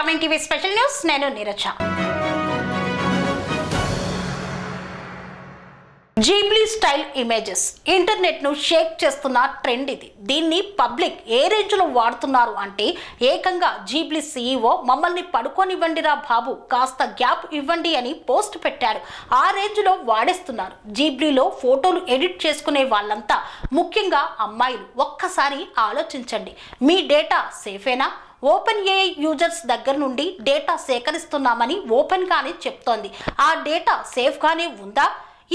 గ్రామీణ TV special news నేను Neeraja. జీబ్లీ style images internet ను షేక్ చేస్తున్న ట్రెండ్ ఇది. దీన్ని పబ్లిక్ ఏ రేంజ్ లో వాడుతున్నారు అంటే ఏకంగా జీబ్లీ సీఈఓ మమ్మల్ని పడుకోనివ్వండిరా బాబు, కాస్త గ్యాప్ ఇవ్వండి అని పోస్ట్ పెట్టారు. ఆ రేంజ్ లో వాడేస్తున్నారు. జీబ్లీలో ఫోటోలు ఎడిట్ చేసుకునే వాళ్ళంతా, ముఖ్యంగా అమ్మాయిలు, ఒక్కసారి ఆలోచించండి. మీ డేటా సేఫేనా? ఓపెన్ ఏఐ యూజర్స్ దగ్గర నుండి డేటా సేకరిస్తున్నామని ఓపెన్ గానే చెప్తోంది. ఆ డేటా సేఫ్ గానే ఉందా?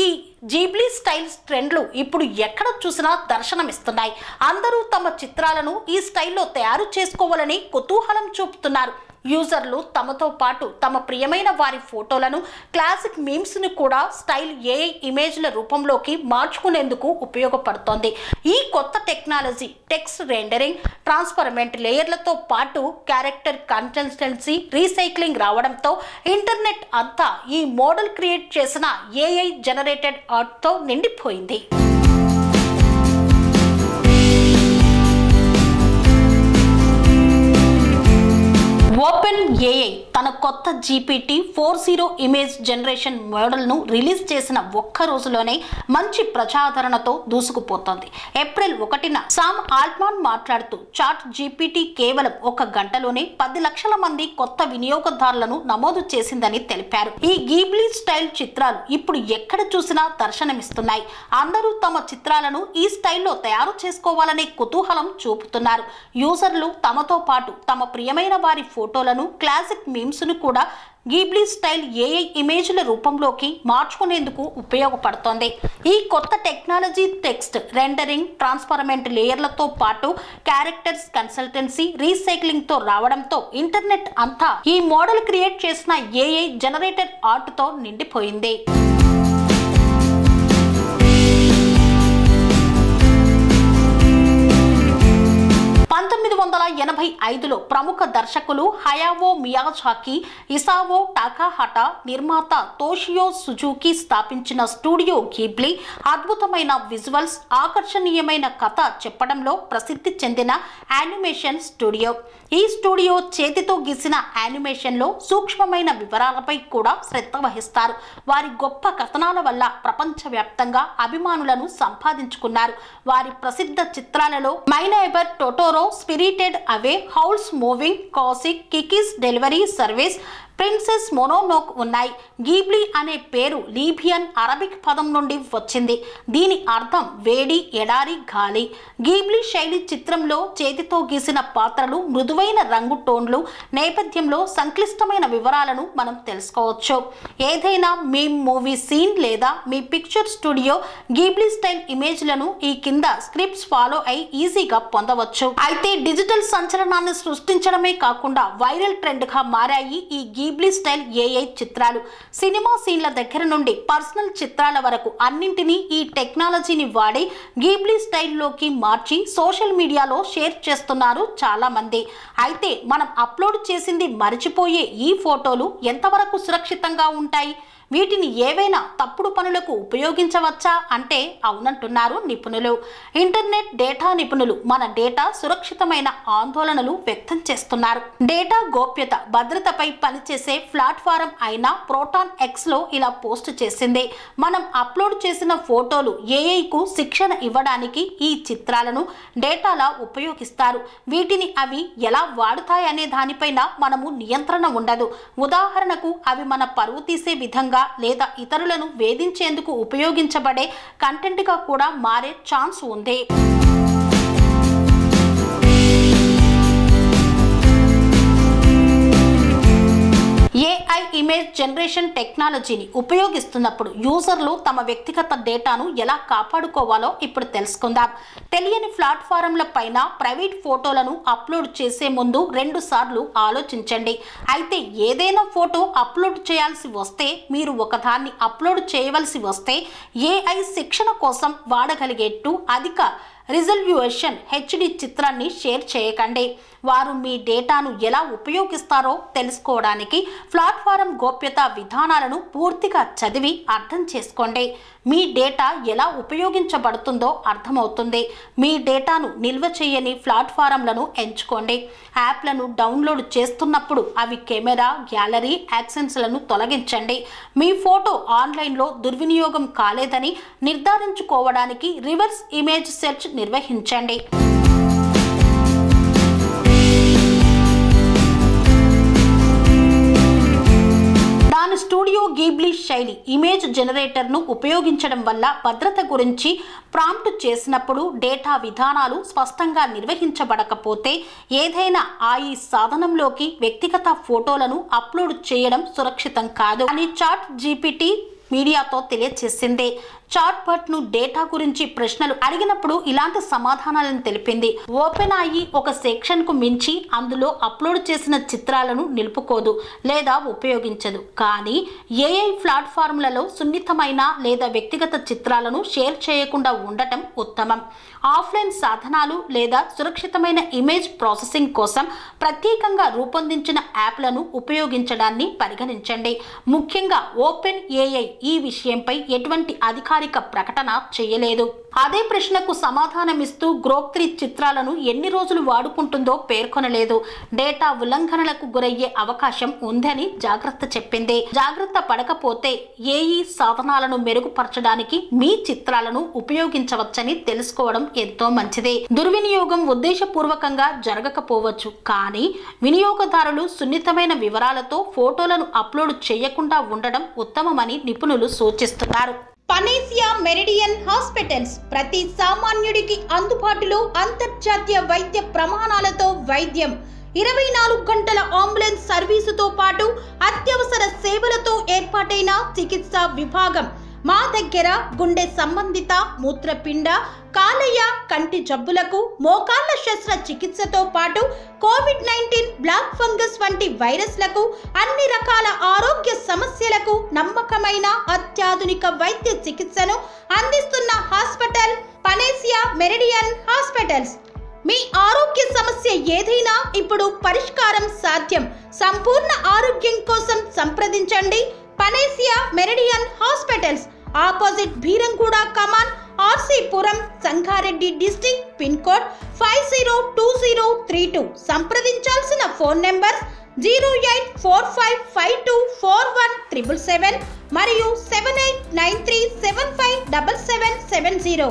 ఈ జీబ్లీ స్టైల్స్ ట్రెండ్లు ఇప్పుడు ఎక్కడ చూసినా దర్శనమిస్తున్నాయి. అందరూ తమ చిత్రాలను ఈ స్టైల్లో తయారు చేసుకోవాలని కుతూహలం చూపుతున్నారు. యూజర్లు తమతో పాటు తమ ప్రియమైన వారి ఫోటోలను, క్లాసిక్ మీమ్స్ ను కూడా స్టైల్ ఏఐ ఇమేజ్ల రూపంలోకి మార్చుకునేందుకు ఉపయోగపడుతోంది. ఈ కొత్త టెక్నాలజీ టెక్స్ట్ రెండరింగ్, ట్రాన్స్పరెంట్ లేయర్లతో పాటు క్యారెక్టర్ కన్సిస్టెన్సీ, రీసైక్లింగ్ రావడంతో ఇంటర్నెట్ అంతా ఈ మోడల్ క్రియేట్ చేసిన ఏఐ జనరేటెడ్ ఆర్ట్తో నిండిపోయింది. ఓపెన్ ఏఐ తన కొత్త GPT-4.0 ఇమేజ్ జనరేషన్ మోడల్ను రిలీజ్ చేసిన ఒక్క రోజులోనే మంచి ప్రజాదరణతో దూసుకుపోతోంది. ఏప్రిల్ 1న సామ్ ఆల్ట్మాన్ మాట్లాడుతూ చాట్ జీపీటీ కేవలం 1 గంటలోనే 10 లక్షల మంది కొత్త వినియోగదారులను నమోదు చేసిందని తెలిపారు. ఈ జీబ్లీ స్టైల్ చిత్రాలు ఇప్పుడు ఎక్కడ చూసినా దర్శనమిస్తున్నాయి. అందరూ తమ చిత్రాలను ఈ స్టైల్లో తయారు చేసుకోవాలనే కుతూహలం చూపుతున్నారు. యూజర్లు తమతో పాటు తమ ప్రియమైన వారి ఫోటోలను, క్లాసిక్ మీమ్స్ ను కూడా జీబ్లీ స్టైల్ ఏఐ ఇమేజ్ల రూపంలోకి మార్చుకునేందుకు ఉపయోగపడుతోంది. ఈ కొత్త టెక్నాలజీ టెక్స్ట్ రెండరింగ్, ట్రాన్స్పరెంట్ లేయర్లతో పాటు క్యారెక్టర్స్ కన్సిస్టెన్సీ, రీసైక్లింగ్ తో రావడంతో ఇంటర్నెట్ అంతా ఈ మోడల్ క్రియేట్ చేసిన ఏఐ జనరేటెడ్ ఆర్ట్ తో నిండిపోయింది. 1985లో ప్రముఖ దర్శకులు హయావో మియాజాకి, ఇసావో టాకాహటా, నిర్మాత తోషియో సుజుకి స్థాపించిన స్టూడియో ఘిబ్లీ అద్భుతమైన విజువల్స్, ఆకర్షణీయమైన కథ చెప్పడంలో ప్రసిద్ధి చెందిన యానిమేషన్ స్టూడియో. ఈ స్టూడియో చేతితో గీసిన యానిమేషన్లో సూక్ష్మమైన వివరాలపై కూడా శ్రద్ధ వహిస్తారు. వారి గొప్ప కథనాల వల్ల ప్రపంచవ్యాప్తంగా అభిమానులను సంపాదించుకున్నారు. వారి ప్రసిద్ధ చిత్రాలలో my neighbour Totoro, spirited away, Howl's moving, కాసిక్, Kiki's delivery service, princess Mononoke ఉన్నాయి. ఘిబ్లీ అనే పేరు లీబియన్ అరబిక్ పదం నుండి వచ్చింది. దీని అర్థం వేడి, ఎడారి, గాలి. ఘిబ్లీ శైలి చిత్రంలో చేతితో గీసిన పాత్రలు, మృదువైన రంగు టోన్లు, నేపథ్యంలో సంక్లిష్టమైన వివరాలను మనం తెలుసుకోవచ్చు. ఏదైనా మీ మూవీ సీన్ లేదా మీ పిక్చర్ స్టూడియో ఘిబ్లీ స్టైల్ ఇమేజ్లను ఈ కింద స్క్రిప్ట్స్ ఫాలో అయి ఈజీగా పొందవచ్చు. అయితే డిజిటల్ సంచలనాన్ని సృష్టించడమే కాకుండా వైరల్ ట్రెండ్ గా మారాయి ఈ ఘిబ్లీ స్టైల్ ఏఐ చిత్రాలు. సినిమా సీన్ల దగ్గర నుండి పర్సనల్ చిత్రాల వరకు అన్నింటినీ ఈ టెక్నాలజీని వాడి ఘిబ్లీ స్టైల్లోకి మార్చి సోషల్ మీడియాలో షేర్ చేస్తున్నారు చాలా మంది. అయితే మనం అప్లోడ్ చేసింది మరిచిపోయే ఈ ఫోటోలు ఎంతవరకు సురక్షితంగా ఉంటాయి? వీటిని ఏవైనా తప్పుడు పనులకు ఉపయోగించవచ్చా అంటే అవునంటున్నారు నిపుణులు. ఇంటర్నెట్ డేటా నిపుణులు మన డేటా సురక్షితమైన ఆందోళనలు వ్యక్తం చేస్తున్నారు. డేటా గోప్యత, భద్రతపై పనిచేసే ప్లాట్ఫారం అయిన ప్రోటాన్ ఎక్స్లో ఇలా పోస్ట్ చేసింది. మనం అప్లోడ్ చేసిన ఫోటోలు ఏఐకు శిక్షణ ఇవ్వడానికి ఈ చిత్రాలను, డేటాలా ఉపయోగిస్తారు. వీటిని అవి ఎలా వాడుతాయనే దానిపైన మనము నియంత్రణ ఉండదు. ఉదాహరణకు అవి మన పరువు తీసే విధంగా లేదా ఇతరులను వేధించేందుకు ఉపయోగించబడే కంటెంట్ గా కూడా మారే ఛాన్స్ ఉంది. ఏఐ ఇమేజ్ జనరేషన్ టెక్నాలజీని ఉపయోగిస్తున్నప్పుడు యూజర్లు తమ వ్యక్తిగత డేటాను ఎలా కాపాడుకోవాలో ఇప్పుడు తెలుసుకుందాం. తెలియని ప్లాట్ఫారంల పైన ప్రైవేట్ ఫోటోలను అప్లోడ్ చేసే ముందు 2 సార్లు ఆలోచించండి. అయితే ఏదైనా ఫోటో అప్లోడ్ చేయాల్సి వస్తే, మీరు ఒకదాన్ని అప్లోడ్ చేయవలసి వస్తే ఏఐ శిక్షణ కోసం వాడగలిగేట్టు అధిక రిజల్యూషన్ HD చిత్రాన్ని షేర్ చేయకండి. వారు మీ డేటాను ఎలా ఉపయోగిస్తారో తెలుసుకోవడానికి ప్లాట్ఫారం గోప్యతా విధానాలను పూర్తిగా చదివి అర్థం చేసుకోండి. మీ డేటా ఎలా ఉపయోగించబడుతుందో అర్థమవుతుంది. మీ డేటాను నిల్వ చేయని ప్లాట్ఫారంలను ఎంచుకోండి. యాప్లను డౌన్లోడ్ చేస్తున్నప్పుడు అవి కెమెరా, గ్యాలరీ యాక్సెస్లను తొలగించండి. మీ ఫోటో ఆన్లైన్లో దుర్వినియోగం కాలేదని నిర్ధారించుకోవడానికి రివర్స్ ఇమేజ్ సెర్చ్ నిర్వహించండి. స్టూడియో గిబ్లీ శైలి ఇమేజ్ జనరేటర్ను ఉపయోగించడం వల్ల భద్రత గురించి ప్రాంప్ట్ చేసినప్పుడు డేటా విధానాలు స్పష్టంగా నిర్వహించబడకపోతే ఏదైనా ఈ సాధనంలోకి వ్యక్తిగత ఫోటోలను అప్లోడ్ చేయడం సురక్షితం కాదు అని చాట్ జీపీటీ మీడియాతో తెలియజేసింది. చాట్బాట్ను డేటా గురించి ప్రశ్నలు అడిగినప్పుడు ఇలాంటి సమాధానాలను తెలిపింది. ఓపెన్ఐ ఒక సెక్షన్కు మించి అందులో అప్లోడ్ చేసిన చిత్రాలను నిలుపుకోదు లేదా ఉపయోగించదు. కానీ ఏఐ ప్లాట్ఫామ్లలో సున్నితమైన లేదా వ్యక్తిగత చిత్రాలను షేర్ చేయకుండా ఉండటం ఉత్తమం. ఆఫ్లైన్ సాధనాలు లేదా సురక్షితమైన ఇమేజ్ ప్రాసెసింగ్ కోసం ప్రత్యేకంగా రూపొందించిన యాప్లను ఉపయోగించడాన్ని పరిగణించండి. ముఖ్యంగా ఓపెన్ ఏఐ ఈ విషయంపై ఎటువంటి అధికారిక ప్రకటన చేయలేదు. అదే ప్రశ్నకు సమాధానమిస్తూ గ్రూప్ 3 చిత్రాలను ఎన్ని రోజులు వాడుకుంటుందో పేర్కొనలేదు. డేటా ఉల్లంఘనలకు గురయ్యే అవకాశం ఉందని జాగ్రత్త చెప్పింది. జాగ్రత్త పడకపోతే ఏఈ సాధనాలను మెరుగుపరచడానికి మీ చిత్రాలను ఉపయోగించవచ్చని తెలుసుకోవడం ఎంతో మంచిది. దుర్వినియోగం ఉద్దేశపూర్వకంగా జరగకపోవచ్చు, కానీ వినియోగదారులు సున్నితమైన వివరాలతో ఫోటోలను అప్లోడ్ చేయకుండా ఉండడం ఉత్తమమని నిపుణులు సూచిస్తున్నారు. పనేసియా మెరిడియన్ హాస్పిటల్స్ ప్రతి సామాన్యుడికి అందుబాటులో అంతర్జాతీయ వైద్య ప్రమాణాలతో వైద్యం, 24 గంటల అంబులెన్స్ సర్వీసుతో పాటు అత్యవసర సేవలతో ఏర్పాటైన చికిత్సా విభాగం. మా దగ్గర గుండె సంబంధిత, మూత్రపిండ, కాలేయ, కంటి జబ్బులకు, మోకాళ్ల శస్త్ర చికిత్సతో పాటు కోవిడ్-19, బ్లాక్ ఫంగస్ వంటి వైరస్లకు, అన్ని రకాల ఆరోగ్య సమస్యలకు నమ్మకమైన అత్యాధునిక వైద్య చికిత్సను అందిస్తున్న హాస్పిటల్ పనేసియా మెరిడియన్ హాస్పిటల్స్. మీ ఆరోగ్య సమస్య ఏదైనా ఇప్పుడు పరిష్కారం సాధ్యం. సంపూర్ణ ఆరోగ్యం కోసం సంప్రదించండి panacea meridian hospitals, opposite Beeramguda కమాన్, RC Puram, Sangareddy district, pin code 502032. సంప్రదించాల్సిన ఫోన్ నెంబర్ 0845524177 మరియు 7893757770.